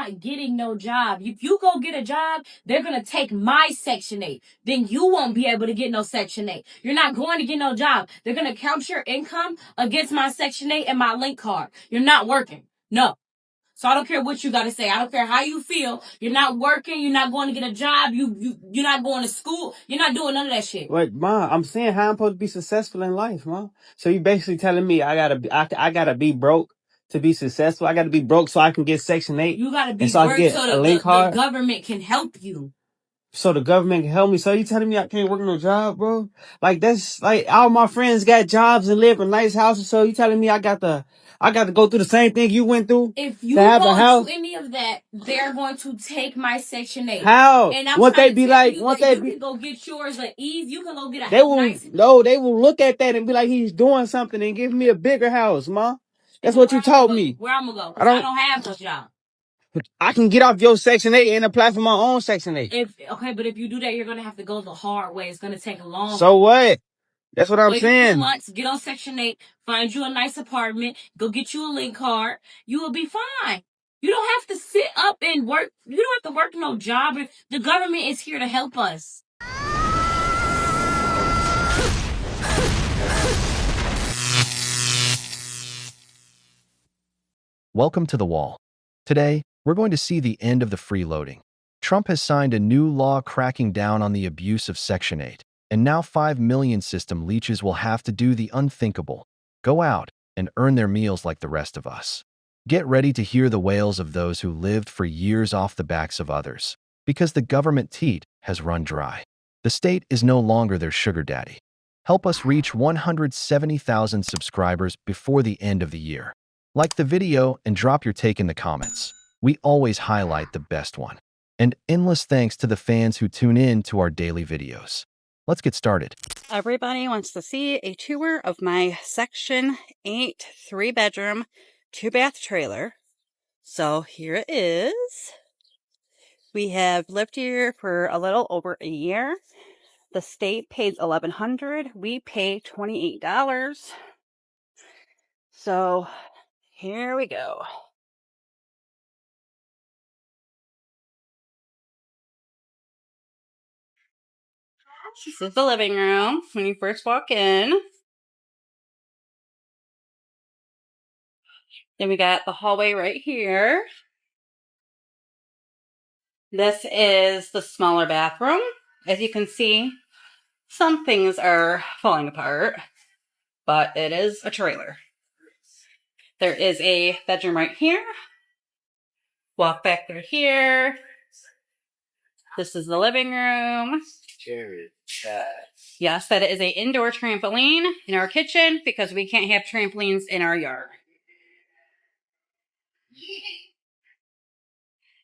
not getting no job. If you go get a job, they're going to take my Section 8. Then you won't be able to get no Section 8. You're not going to get no job. They're going to count your income against my Section 8 and my link card. You're not working. No. So I don't care what you got to say. I don't care how you feel. You're not working. You're not going to get a job. You're not going to school. You're not doing none of that shit. But Ma, I'm saying how I'm supposed to be successful in life, Ma. So you basically telling me I gotta be broke to be successful. I gotta be broke so I can get Section 8. You gotta be and so I broke can get so a link card. the government can help you. So the government can help me. So you telling me I can't work no job, bro? Like that's like all my friends got jobs and live in nice houses. So you telling me I got to go through the same thing you went through? If you go do any of that, they're going to take my Section 8. How? And I'm Won't they trying to be tell like, you won't that they you be? can go get yours at ease. You can go get a They will nice. no. They will look at that and be like, he's doing something and give me a bigger house, Ma. That's what you told me. Where I'm gonna go? I don't have this job. I can get off your Section 8 and apply for my own Section 8. But if you do that, you're gonna have to go the hard way. It's gonna take long. So what? That's what I'm Wait saying. 2 months, get on Section 8, find you a nice apartment, go get you a link card. You will be fine. You don't have to sit up and work. You don't have to work no job. The government is here to help us. Welcome to The Wall. Today, we're going to see the end of the freeloading. Trump has signed a new law cracking down on the abuse of Section 8, and now 5 million system leeches will have to do the unthinkable, go out and earn their meals like the rest of us. Get ready to hear the wails of those who lived for years off the backs of others, because the government teat has run dry. The state is no longer their sugar daddy. Help us reach 170,000 subscribers before the end of the year. Like the video and drop your take in the comments. We always highlight the best one. And endless thanks to the fans who tune in to our daily videos. Let's get started. Everybody wants to see a tour of my Section 8 3-bedroom, 2-bath trailer. So here it is. We have lived here for a little over a year. The state pays $1,100. We pay $28. So here we go. This is the living room when you first walk in. Then we got the hallway right here. This is the smaller bathroom. As you can see, some things are falling apart, but it is a trailer. There is a bedroom right here. Walk back through here. This is the living room. Yes, that is an indoor trampoline in our kitchen because we can't have trampolines in our yard.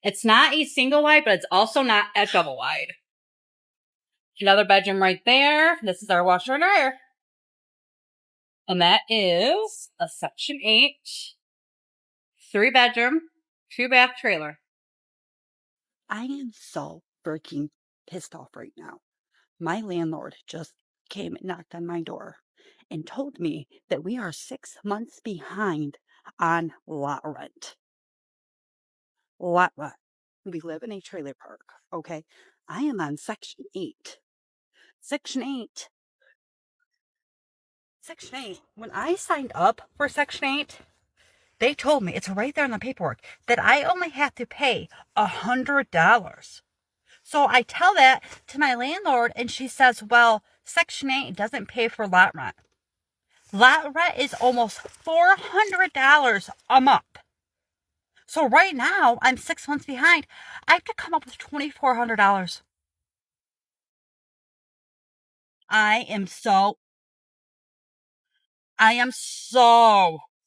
It's not a single wide, but it's also not a double wide. Another bedroom right there. This is our washer and dryer. And that is a Section 8, 3-bedroom, 2-bath trailer. I am so freaking pissed off right now. My landlord just came and knocked on my door and told me that we are 6 months behind on lot rent. Lot rent. We live in a trailer park, okay? I am on Section 8. Section 8. Section 8. When I signed up for Section 8, they told me, it's right there in the paperwork, that I only have to pay $100. So I tell that to my landlord, and she says, well, Section 8 doesn't pay for lot rent. Lot rent is almost $400 a month. So right now, I'm 6 months behind. I have to come up with $2,400. I am so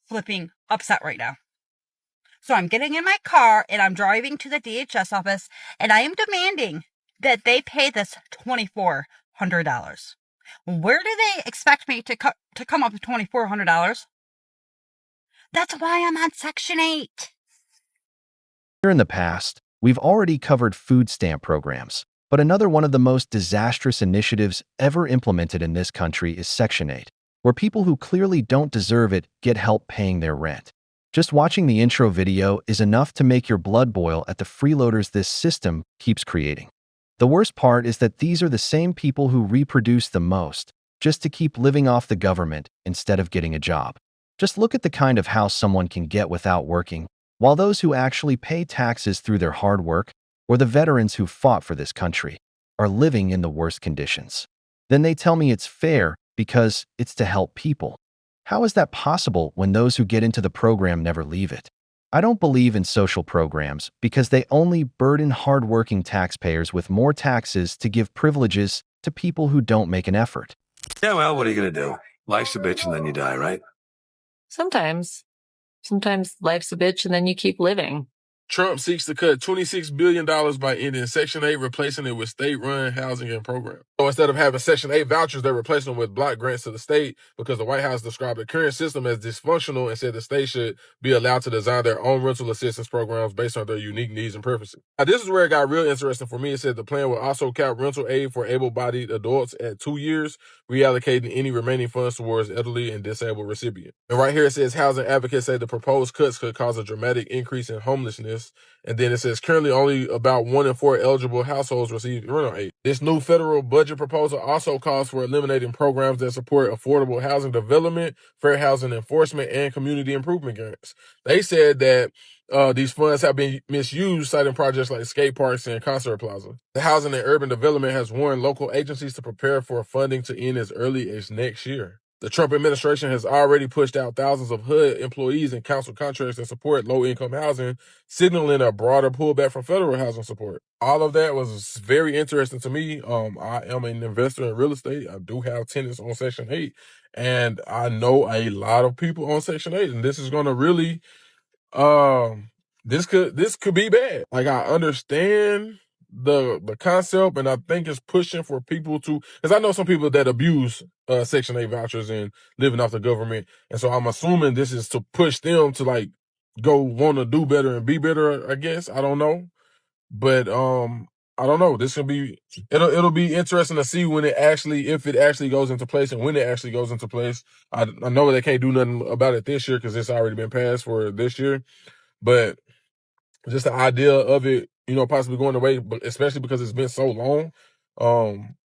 flipping upset right now. So I'm getting in my car and I'm driving to the DHS office and I am demanding that they pay this $2,400. Where do they expect me to come up with $2,400? That's why I'm on Section 8. Here in the past, we've already covered food stamp programs, but another one of the most disastrous initiatives ever implemented in this country is Section 8, where people who clearly don't deserve it get help paying their rent. Just watching the intro video is enough to make your blood boil at the freeloaders this system keeps creating. The worst part is that these are the same people who reproduce the most, just to keep living off the government instead of getting a job. Just look at the kind of house someone can get without working, while those who actually pay taxes through their hard work, or the veterans who fought for this country, are living in the worst conditions. Then they tell me it's fair because it's to help people. How is that possible when those who get into the program never leave it? I don't believe in social programs because they only burden hardworking taxpayers with more taxes to give privileges to people who don't make an effort. Yeah, well, what are you going to do? Life's a bitch and then you die, right? Sometimes life's a bitch and then you keep living. Trump seeks to cut $26 billion by ending Section 8, replacing it with state-run housing and programs. So instead of having Section 8 vouchers, they're replacing them with block grants to the state because the White House described the current system as dysfunctional and said the state should be allowed to design their own rental assistance programs based on their unique needs and preferences. Now, this is where it got real interesting for me. It said the plan will also cap rental aid for able-bodied adults at 2 years, reallocating any remaining funds towards elderly and disabled recipients. And right here it says housing advocates say the proposed cuts could cause a dramatic increase in homelessness. And then it says currently only about 1 in 4 eligible households receive rental aid. This new federal budget proposal also calls for eliminating programs that support affordable housing development, fair housing enforcement, and community improvement grants. They said that these funds have been misused, citing projects like skate parks and concert plaza. The Housing and Urban Development has warned local agencies to prepare for funding to end as early as next year. The Trump administration has already pushed out thousands of HUD employees and council contracts that support low-income housing, signaling a broader pullback from federal housing support. All of that was very interesting to me. I am an investor in real estate. I do have tenants on Section 8, and I know a lot of people on Section 8, and this is going to really, this could be bad. Like, I understand the concept, and I think it's pushing for people to, because I know some people that abuse Section 8 vouchers and living off the government, and so I'm assuming this is to push them to like go want to do better and be better, I guess. I don't know, but I don't know. This could be, it'll be interesting to see when if it actually goes into place and when it actually goes into place. I know they can't do nothing about it this year because it's already been passed for this year, but just the idea of it, possibly going away, but especially because it's been so long.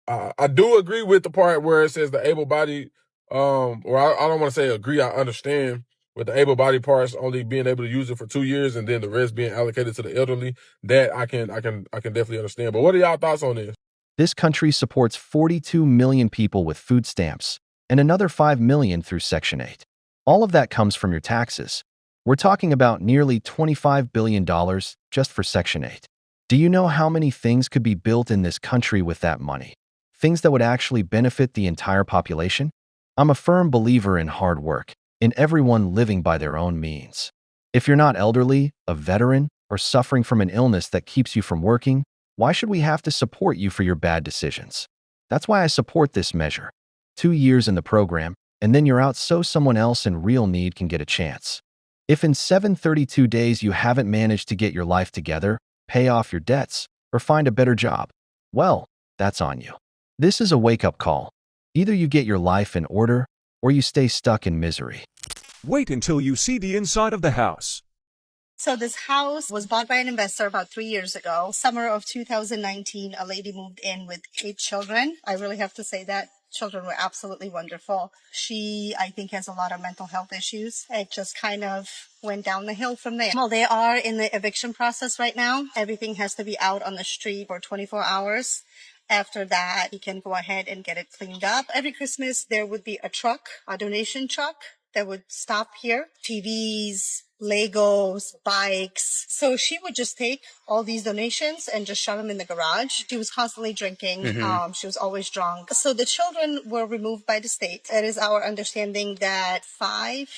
I do agree with the part where it says the able-bodied, or I don't want to say agree, I understand with the able-bodied parts only being able to use it for 2 years and then the rest being allocated to the elderly. That I can definitely understand. But what are y'all thoughts on this? This country supports 42 million people with food stamps and another 5 million through Section 8. All of that comes from your taxes. We're talking about nearly $25 billion just for Section 8. Do you know how many things could be built in this country with that money? Things that would actually benefit the entire population? I'm a firm believer in hard work, in everyone living by their own means. If you're not elderly, a veteran, or suffering from an illness that keeps you from working, why should we have to support you for your bad decisions? That's why I support this measure. 2 years in the program, and then you're out so someone else in real need can get a chance. If in 732 days you haven't managed to get your life together, pay off your debts, or find a better job, well, that's on you. This is a wake-up call. Either you get your life in order, or you stay stuck in misery. Wait until you see the inside of the house. So this house was bought by an investor about 3 years ago. Summer of 2019, a lady moved in with 8 children. I really have to say that. Children were absolutely wonderful. She, I think, has a lot of mental health issues. It just kind of went down the hill from there. Well, they are in the eviction process right now. Everything has to be out on the street for 24 hours. After that, you can go ahead and get it cleaned up. Every Christmas, there would be a truck, a donation truck that would stop here. TVs, Legos, bikes. So she would just take all these donations and just shove them in the garage. She was constantly drinking. She was always drunk. So the children were removed by the state. It is our understanding that 5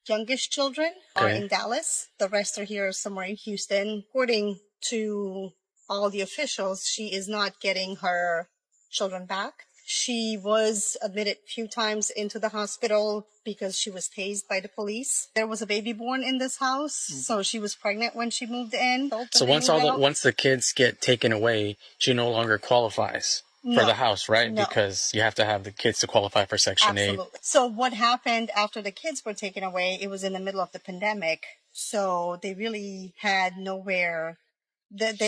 youngest children are in Dallas. The rest are here somewhere in Houston. According to all the officials, she is not getting her children back. She was admitted a few times into the hospital because she was tased by the police. There was a baby born in this house, so she was pregnant when she moved in. So once the kids get taken away, she no longer qualifies. for the house, right? No. Because you have to have the kids to qualify for Section 8. Absolutely. So what happened after the kids were taken away, it was in the middle of the pandemic. So they really had nowhere,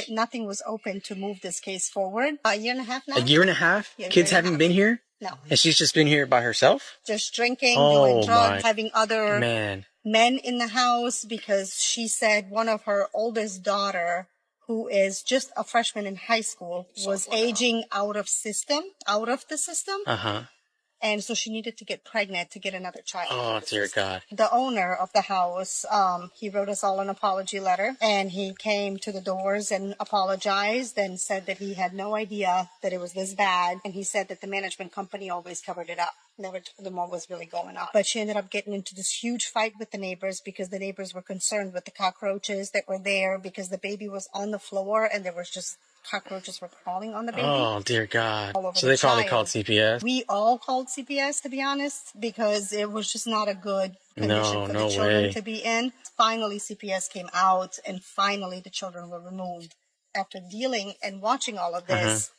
nothing was open to move this case forward. A year and a half now. A year and a half? Yeah, Kids haven't been here? No. And she's just been here by herself? Just drinking, doing drugs, having other man. men in the house, because she said one of her oldest daughter, who is just a freshman in high school, was aging out of the system. Uh-huh. And so she needed to get pregnant to get another child. Oh, dear God. The owner of the house, he wrote us all an apology letter, and he came to the doors and apologized and said that he had no idea that it was this bad. And he said that the management company always covered it up. Never told them what was really going on. But she ended up getting into this huge fight with the neighbors because the neighbors were concerned with the cockroaches that were there, because the baby was on the floor and there was just cockroaches were crawling on the baby. Oh, dear God. So they they probably called CPS? We all called CPS, to be honest, because it was just not a good condition for the children to be in. Finally, CPS came out, and finally the children were removed. After dealing and watching all of this,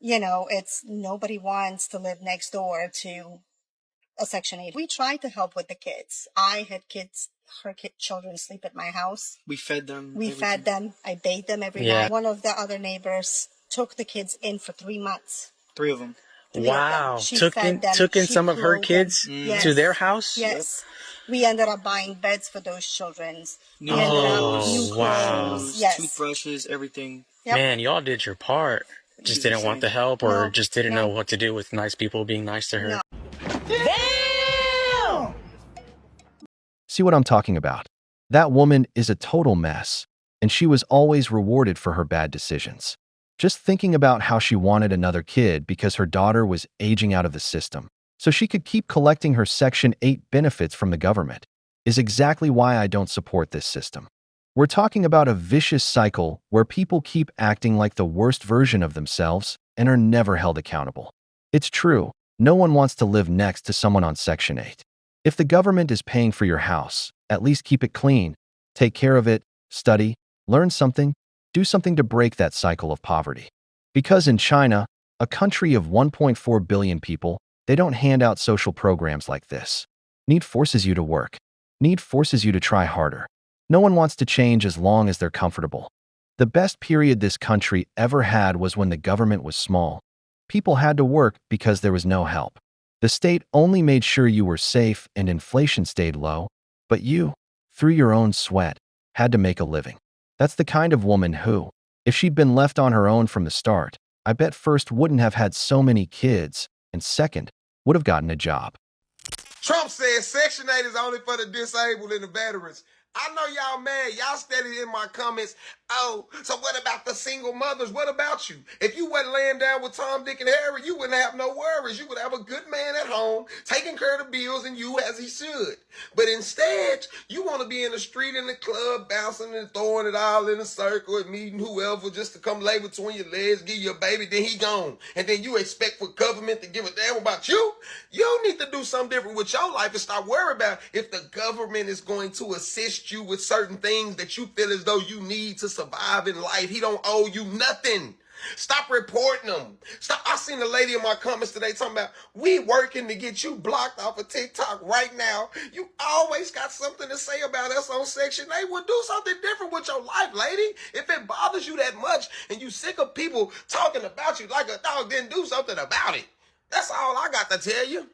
you know, it's nobody wants to live next door to a Section 8. We tried to help with the kids. I had children sleep at my house. We fed them. Fed them. I bathed them every night. One of the other neighbors took the kids in for 3 months. 3 of them. Wow. Took in some of her kids to their house? Yes. We ended up buying beds for those children. New clothes. Yes. Toothbrushes, everything. Yep. Man, y'all did your part. Just didn't want the help, or just didn't know what to do with nice people being nice to her. No. Damn! See what I'm talking about? That woman is a total mess, and she was always rewarded for her bad decisions. Just thinking about how she wanted another kid because her daughter was aging out of the system, so she could keep collecting her Section 8 benefits from the government, is exactly why I don't support this system. We're talking about a vicious cycle where people keep acting like the worst version of themselves and are never held accountable. It's true, no one wants to live next to someone on Section 8. If the government is paying for your house, at least keep it clean, take care of it, study, learn something, do something to break that cycle of poverty. Because in China, a country of 1.4 billion people, they don't hand out social programs like this. Need forces you to work. Need forces you to try harder. No one wants to change as long as they're comfortable. The best period this country ever had was when the government was small. People had to work because there was no help. The state only made sure you were safe and inflation stayed low, but you, through your own sweat, had to make a living. That's the kind of woman who, if she'd been left on her own from the start, I bet first wouldn't have had so many kids, and second, would have gotten a job. Trump says Section 8 is only for the disabled and the veterans. I know y'all mad. Y'all steady in my comments. Oh, so what about the single mothers? What about you? If you wasn't laying down with Tom, Dick, and Harry, you wouldn't have no worries. You would have a good man at home, taking care of the bills, and you as he should. But instead, you want to be in the street, in the club, bouncing and throwing it all in a circle and meeting whoever just to come lay between your legs, give you a baby, then he gone. And then you expect for government to give a damn about you? You need to do something different with your life and stop worrying about if the government is going to assist you with certain things that you feel as though you need to survive in life. He don't owe you nothing. Stop reporting them. Stop. I seen a lady in my comments today talking about, we working to get you blocked off of TikTok right now. You always got something to say about us on Section 8. Well, do something different with your life, lady. If it bothers you that much and you sick of people talking about you like a dog, then do something about it. That's all I got to tell you.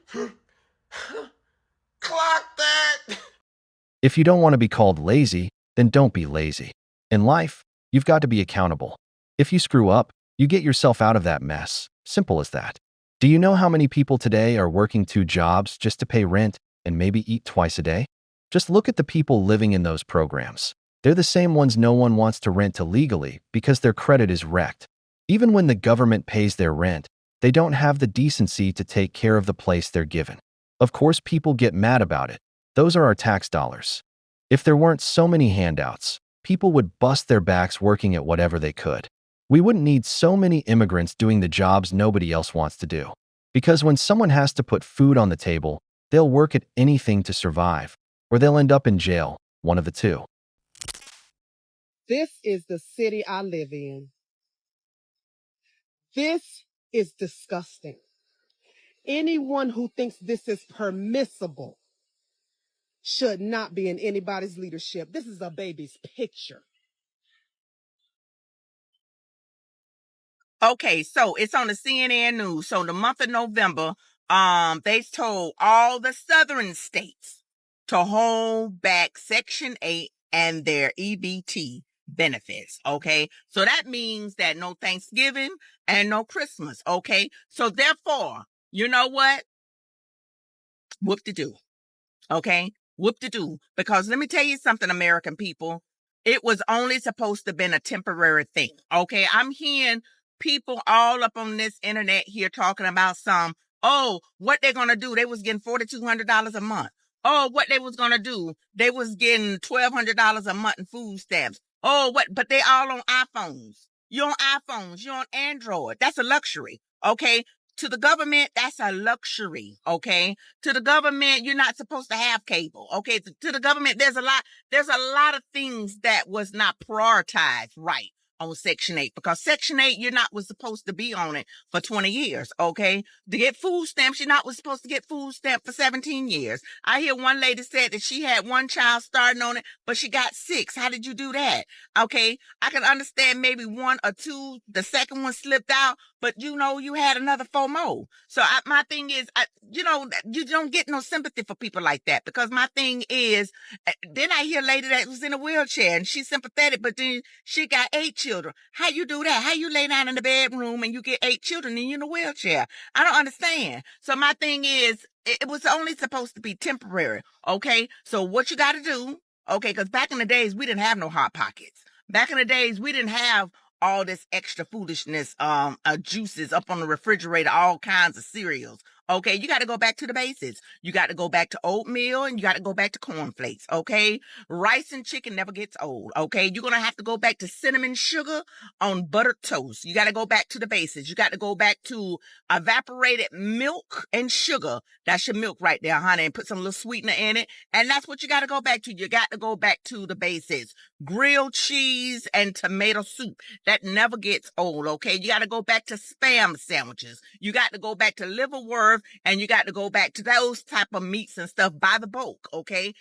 Clock that. If you don't want to be called lazy, then don't be lazy. In life, you've got to be accountable. If you screw up, you get yourself out of that mess. Simple as that. Do you know how many people today are working 2 jobs just to pay rent and maybe eat twice a day? Just look at the people living in those programs. They're the same ones no one wants to rent to legally because their credit is wrecked. Even when the government pays their rent, they don't have the decency to take care of the place they're given. Of course, people get mad about it. Those are our tax dollars. If there weren't so many handouts, people would bust their backs working at whatever they could. We wouldn't need so many immigrants doing the jobs nobody else wants to do. Because when someone has to put food on the table, they'll work at anything to survive, or they'll end up in jail, one of the two. This is the city I live in. This is disgusting. Anyone who thinks this is permissible should not be in anybody's leadership. This is a baby's picture. Okay, so it's on the CNN News. So the month of November, they told all the southern states to hold back Section 8 and their EBT benefits. Okay, so that means that no Thanksgiving and no Christmas. Okay, so therefore, you know what? Whoop-de-doo. Okay, whoop-de-doo. Because let me tell you something, American people. It was only supposed to have been a temporary thing. Okay, I'm hearing people all up on this internet here talking about what they're going to do. They was getting $4,200 a month. Oh, what they was going to do. They was getting $1,200 a month in food stamps. But they all on iPhones. You're on iPhones. You're on Android. That's a luxury. Okay. To the government, that's a luxury. Okay. To the government, you're not supposed to have cable. Okay. To the government, there's a lot of things that was not prioritized right on Section 8, because Section 8, was supposed to be on it for 20 years, okay? To get food stamps, was supposed to get food stamp for 17 years. I hear one lady said that she had one child starting on it, but she got 6. How did you do that? Okay, I can understand maybe 1 or 2, the second one slipped out, but you had another 4 more. So my thing is, you don't get no sympathy for people like that, because my thing is, then I hear a lady that was in a wheelchair and she's sympathetic, but then she got 8 children. How you do that? How you lay down in the bedroom and you get 8 children and you're in a wheelchair? I don't understand. So my thing is, it was only supposed to be temporary. Okay. So what you got to do, okay, because back in the days, we didn't have no Hot Pockets. Back in the days, we didn't have all this extra foolishness, juices up on the refrigerator, all kinds of cereals. Okay, you got to go back to the basics. You got to go back to oatmeal and you got to go back to cornflakes. Okay, rice and chicken never gets old. Okay, you're going to have to go back to cinnamon sugar on buttered toast. You got to go back to the basics. You got to go back to evaporated milk and sugar. That's your milk right there, honey, and put some little sweetener in it. And that's what you got to go back to. You got to go back to the basics. Grilled cheese and tomato soup. That never gets old, okay? You got to go back to Spam sandwiches. You got to go back to liverwurst, and you got to go back to those type of meats and stuff by the bulk, okay?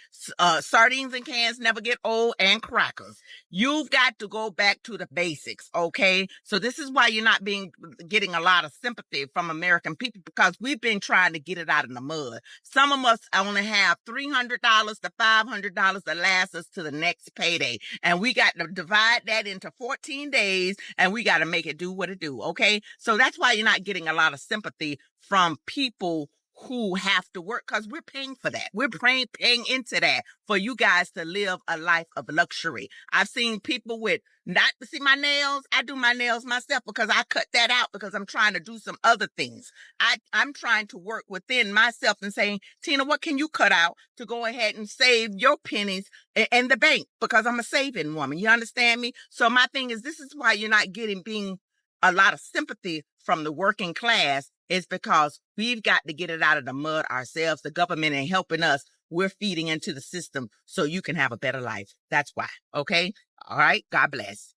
Sardines and cans never get old, and crackers. You've got to go back to the basics, okay? So this is why you're not getting a lot of sympathy from American people, because we've been trying to get it out in the mud. Some of us only have $300 to $500 to last us to the next payday. And we got to divide that into 14 days and we got to make it do what it do. Okay. So that's why you're not getting a lot of sympathy from people who have to work, because we're paying for that. We're paying into that for you guys to live a life of luxury. I've seen people see my nails. I do my nails myself because I cut that out because I'm trying to do some other things. I'm trying to work within myself and saying, Tina, what can you cut out to go ahead and save your pennies in the bank? Because I'm a saving woman. You understand me? So my thing is, this is why you're not being a lot of sympathy from the working class, is because we've got to get it out of the mud ourselves. The government ain't helping us. We're feeding into the system so you can have a better life. That's why. Okay. All right. God bless.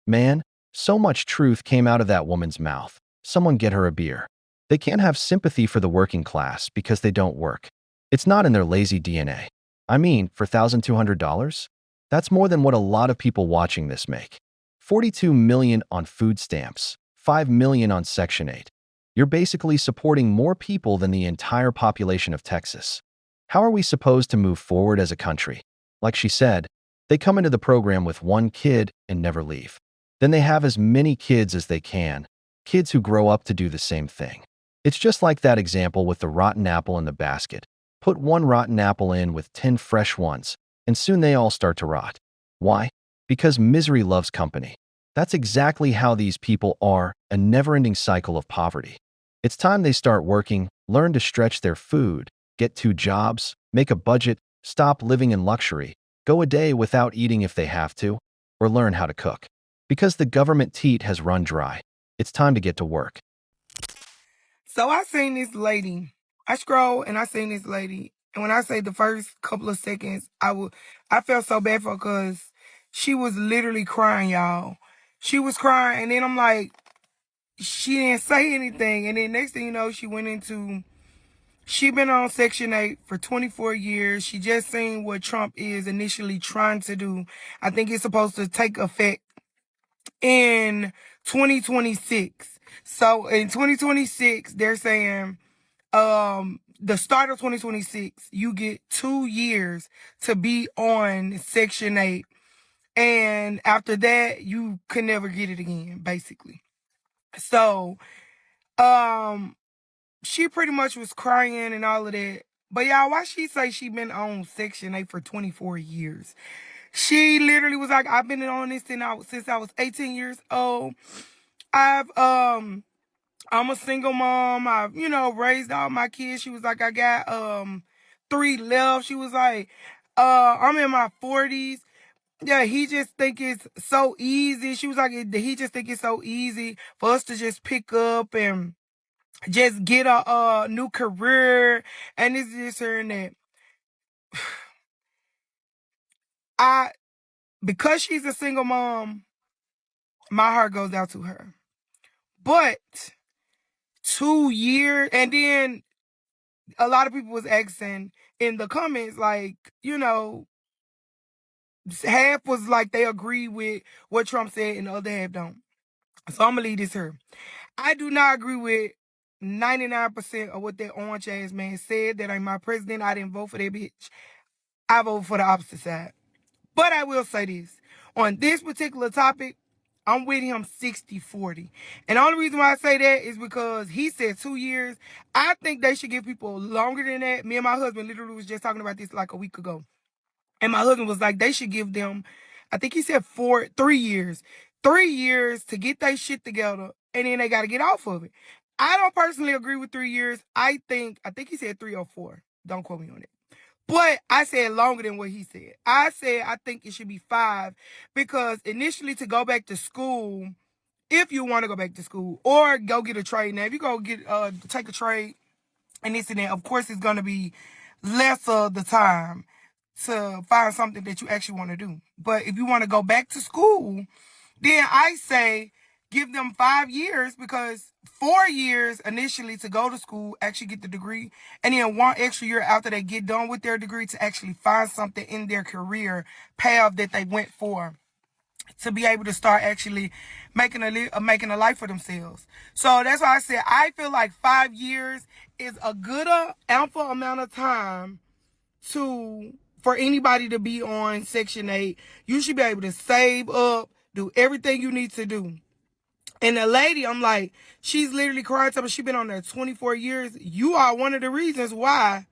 Man, so much truth came out of that woman's mouth. Someone get her a beer. They can't have sympathy for the working class because they don't work. It's not in their lazy DNA. I mean, for $1,200? That's more than what a lot of people watching this make. $42 million on food stamps, $5 million on Section 8. You're basically supporting more people than the entire population of Texas. How are we supposed to move forward as a country? Like she said, they come into the program with 1 kid and never leave. Then they have as many kids as they can, kids who grow up to do the same thing. It's just like that example with the rotten apple in the basket. Put 1 rotten apple in with 10 fresh ones, and soon they all start to rot. Why? Because misery loves company. That's exactly how these people are, a never-ending cycle of poverty. It's time they start working, learn to stretch their food, get 2 jobs, make a budget, stop living in luxury, go a day without eating if they have to, or learn how to cook. Because the government teat has run dry. It's time to get to work. So I seen this lady. I scrolled and I seen this lady. And when I say the first couple of seconds, I felt so bad for her because she was literally crying, y'all. She was crying, and then I'm like, she didn't say anything. And then next thing you know, she been on Section 8 for 24 years. She just seen what Trump is initially trying to do. I think it's supposed to take effect in 2026. So in 2026, they're saying the start of 2026, you get 2 years to be on Section 8. And after that, you can never get it again, basically. So, she pretty much was crying and all of that. But y'all, why she say she been on Section 8 for 24 years? She literally was like, I've been on this since I was 18 years old. I'm a single mom. I've, raised all my kids. She was like, I got 3 left. She was like, I'm in my 40s. Yeah, he just think it's so easy. She was like, he just think it's so easy for us to just pick up and just get a new career. And this is her and that. Because she's a single mom, my heart goes out to her. But 2 years, and then a lot of people was asking in the comments, like, half was like they agree with what Trump said and the other half don't. So I'm gonna leave this here. I do not agree with 99% of what that orange ass man said. That ain't my president. I didn't vote for that bitch. I voted for the opposite side. But I will say this. On this particular topic, I'm with him 60-40. And the only reason why I say that is because he said 2 years. I think they should give people longer than that. Me and my husband literally was just talking about this like a week ago. And my husband was like, they should give them, I think he said 3 years. 3 years to get their shit together, and then they got to get off of it. I don't personally agree with 3 years. I think he said 3 or 4. Don't quote me on it. But I said longer than what he said. I said I think it should be 5 because initially to go back to school, if you want to go back to school or go get a trade. Now, if you go take a trade and this and that, of course it's going to be less of the time to find something that you actually want to do. But if you want to go back to school, then I say give them 5 years because 4 years initially to go to school, actually get the degree, and then 1 extra year after they get done with their degree to actually find something in their career path that they went for to be able to start actually making a life for themselves. So that's why I said I feel like 5 years is a good ample amount of time for anybody to be on Section 8. You should be able to save up, do everything you need to do. And the lady, I'm like, she's literally crying to me. She's been on there 24 years. You are one of the reasons why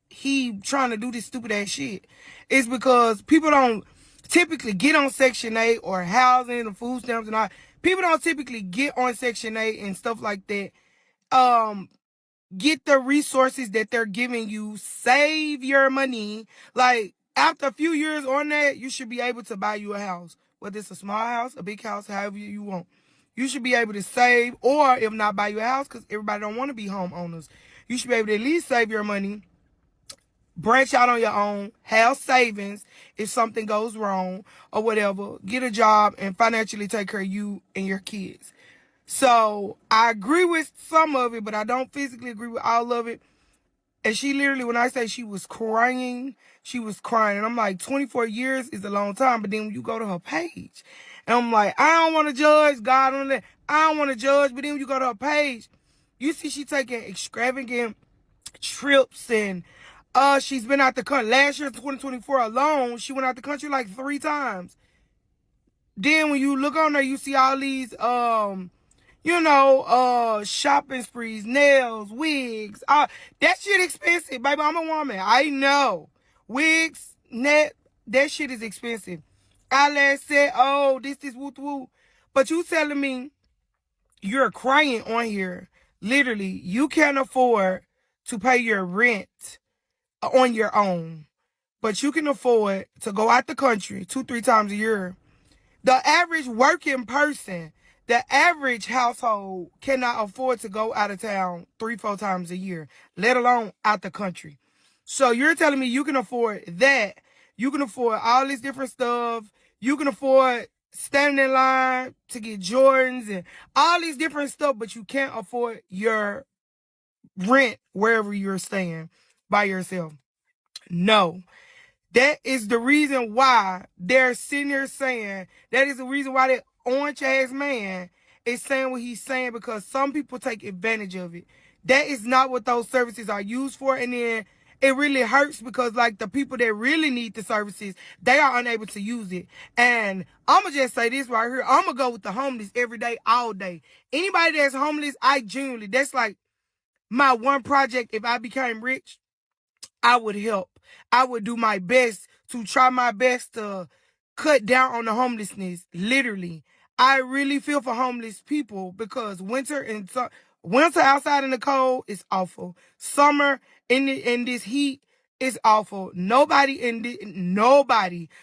he trying to do this stupid ass shit. It's because people don't typically get on Section 8 or housing and food stamps and all. People don't typically get on Section 8 and stuff like that. Get the resources that they're giving you. Save your money. Like, after a few years on that, you should be able to buy you a house. Whether it's a small house, a big house, however you want. You should be able to save, or if not, buy you a house, because everybody don't want to be homeowners. You should be able to at least save your money, branch out on your own, have savings if something goes wrong or whatever, get a job, and financially take care of you and your kids. So I agree with some of it, but I don't physically agree with all of it. And she literally, when I say she was crying, she was crying. And I'm like, 24 years is a long time. But then when you go to her page, and I'm like, I don't want to judge God on that. I don't want to judge. But then when you go to her page, you see she taking extravagant trips. And she's been out the country. Last year, 2024 alone, she went out the country like 3 times. Then when you look on there, you see all these shopping sprees, nails, wigs. That shit expensive, baby. I'm a woman. I know. Wigs, that shit is expensive. Eyelash set, this woo. But you telling me you're crying on here. Literally, you can't afford to pay your rent on your own. But you can afford to go out the country 2-3 times a year. The average working person, the average household cannot afford to go out of town 3-4 times a year, let alone out the country. So you're telling me you can afford that. You can afford all this different stuff. You can afford standing in line to get Jordans and all these different stuff, but you can't afford your rent wherever you're staying by yourself. No. That is the reason why they're sitting here saying, that is the reason why that orange-ass man is saying what he's saying, because some people take advantage of it. That is not what those services are used for. And then it really hurts because, like, the people that really need the services, they are unable to use it. And I'm going to just say this right here. I'm going to go with the homeless every day, all day. Anybody that's homeless, I genuinely, that's like my one project. If I became rich, I would help. I would do my best to try my best to cut down on the homelessness. Literally. I really feel for homeless people because winter outside in the cold is awful. Summer in this heat is awful. Nobody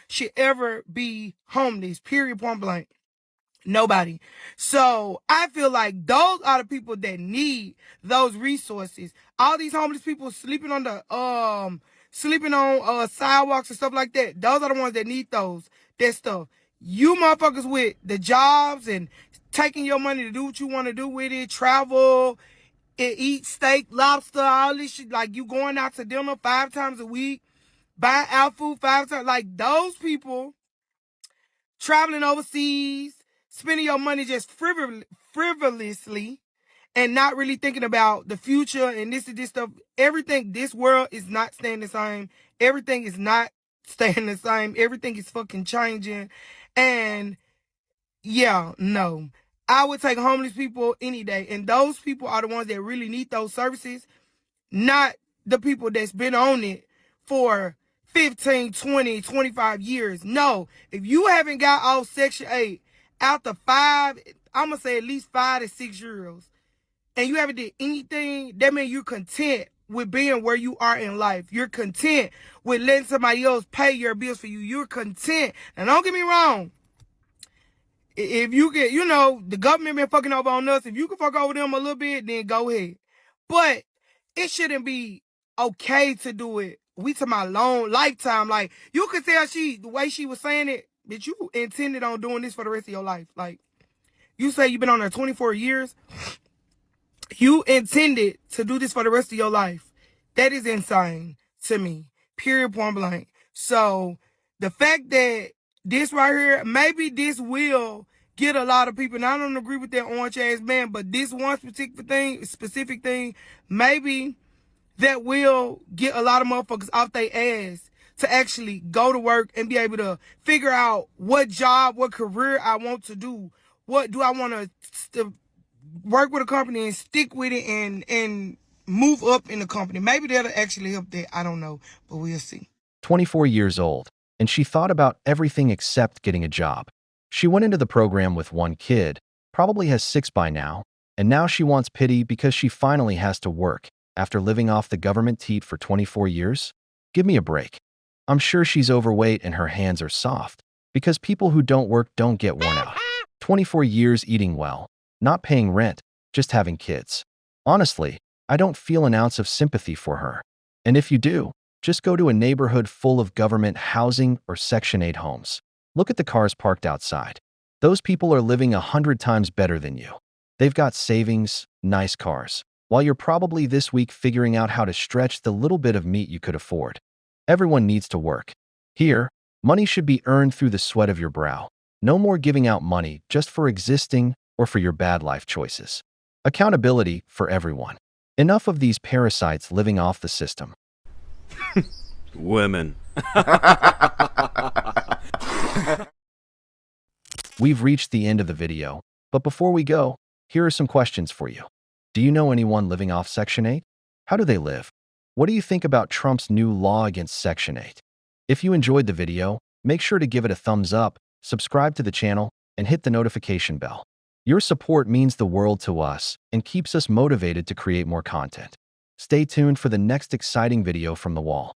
should ever be homeless. Period, point blank. Nobody. So I feel like those are the people that need those resources. All these homeless people sleeping on sidewalks and stuff like that. Those are the ones that need that stuff. You motherfuckers with the jobs and taking your money to do what you want to do with it, travel, and eat steak, lobster, all this shit. Like, you going out to dinner 5 times a week, buying out food 5 times. Like, those people traveling overseas, spending your money just frivolously and not really thinking about the future and this stuff. Everything, this world is not staying the same. Everything is not staying the same. Everything is fucking changing. And yeah, no. I would take homeless people any day. And those people are the ones that really need those services, not the people that's been on it for 15, 20, 25 years. No, if you haven't got off Section 8 after 5, I'm going to say at least 5 to 6 years, and you haven't did anything, that means you're content with being where you are in life. You're content with letting somebody else pay your bills for you. You're content. And don't get me wrong. If you get, the government been fucking over on us. If you can fuck over them a little bit, then go ahead. But it shouldn't be okay to do it. We to my long lifetime. Like, you could tell the way she was saying it, that you intended on doing this for the rest of your life. Like, you say you've been on there 24 years. You intended to do this for the rest of your life. That is insane to me. Period, point blank. So the fact that this right here, maybe this will get a lot of people, and I don't agree with that orange ass man, but this one specific thing, maybe that will get a lot of motherfuckers off their ass to actually go to work and be able to figure out what job, what career I want to do. What do I want to work with a company and stick with it and move up in the company. Maybe that'll actually help that. I don't know, but we'll see. 24 years old, and she thought about everything except getting a job. She went into the program with 1 kid, probably has 6 by now, and now she wants pity because she finally has to work after living off the government teat for 24 years? Give me a break. I'm sure she's overweight and her hands are soft, because people who don't work don't get worn out. 24 years eating well, not paying rent, just having kids. Honestly, I don't feel an ounce of sympathy for her. And if you do, just go to a neighborhood full of government housing or Section 8 homes. Look at the cars parked outside. Those people are living 100 times better than you. They've got savings, nice cars, while you're probably this week figuring out how to stretch the little bit of meat you could afford. Everyone needs to work. Here, money should be earned through the sweat of your brow. No more giving out money just for existing or for your bad life choices. Accountability for everyone. Enough of these parasites living off the system. Women. We've reached the end of the video, but before we go, here are some questions for you. Do you know anyone living off Section 8? How do they live? What do you think about Trump's new law against Section 8? If you enjoyed the video, make sure to give it a thumbs up, subscribe to the channel, and hit the notification bell. Your support means the world to us and keeps us motivated to create more content. Stay tuned for the next exciting video from the wall.